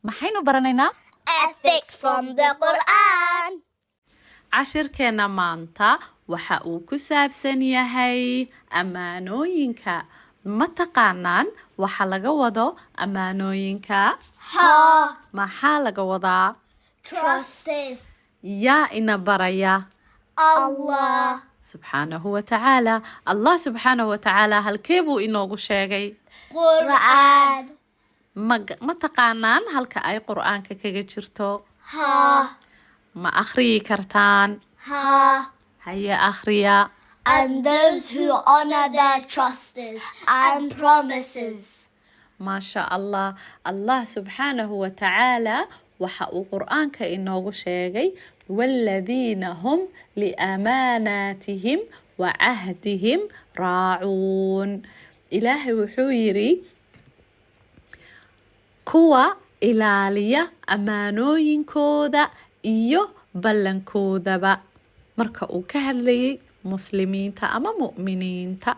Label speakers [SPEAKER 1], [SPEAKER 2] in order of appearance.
[SPEAKER 1] maxaynu baranaynaa
[SPEAKER 2] Ethics from the Quran.
[SPEAKER 1] cashirkeena maanta waxa uu ku saabsan yahay ammaanooyinka ma taqaanaan waxa laga wado ammaanooyinka
[SPEAKER 2] Ha.
[SPEAKER 1] maxaa laga wadaa
[SPEAKER 2] Trusts.
[SPEAKER 1] yaa ina baraya
[SPEAKER 2] Allah.
[SPEAKER 1] subxaanahu watacaala allah subxaanahu watacaala halkee buu inoogu sheegay
[SPEAKER 2] Quran.
[SPEAKER 1] ma taqaanaan halka ay qur'aanka kaga jirto
[SPEAKER 2] Ha.
[SPEAKER 1] ma akhriyi kartaan
[SPEAKER 2] Ha.
[SPEAKER 1] haya akhriya
[SPEAKER 2] And those who honor their trusts and promises.
[SPEAKER 1] maasha allah allah subxaanahu watacaala waxa uu qur'aanka inoogu sheegay waaladiina hum liamaanaatihim wa cahdihim raacuun ilaahay wuxuu yidhi kuwa ilaaliya ammaanooyinkooda iyo ballankoodaba marka uu ka hadlayay muslimiinta ama mu'miniinta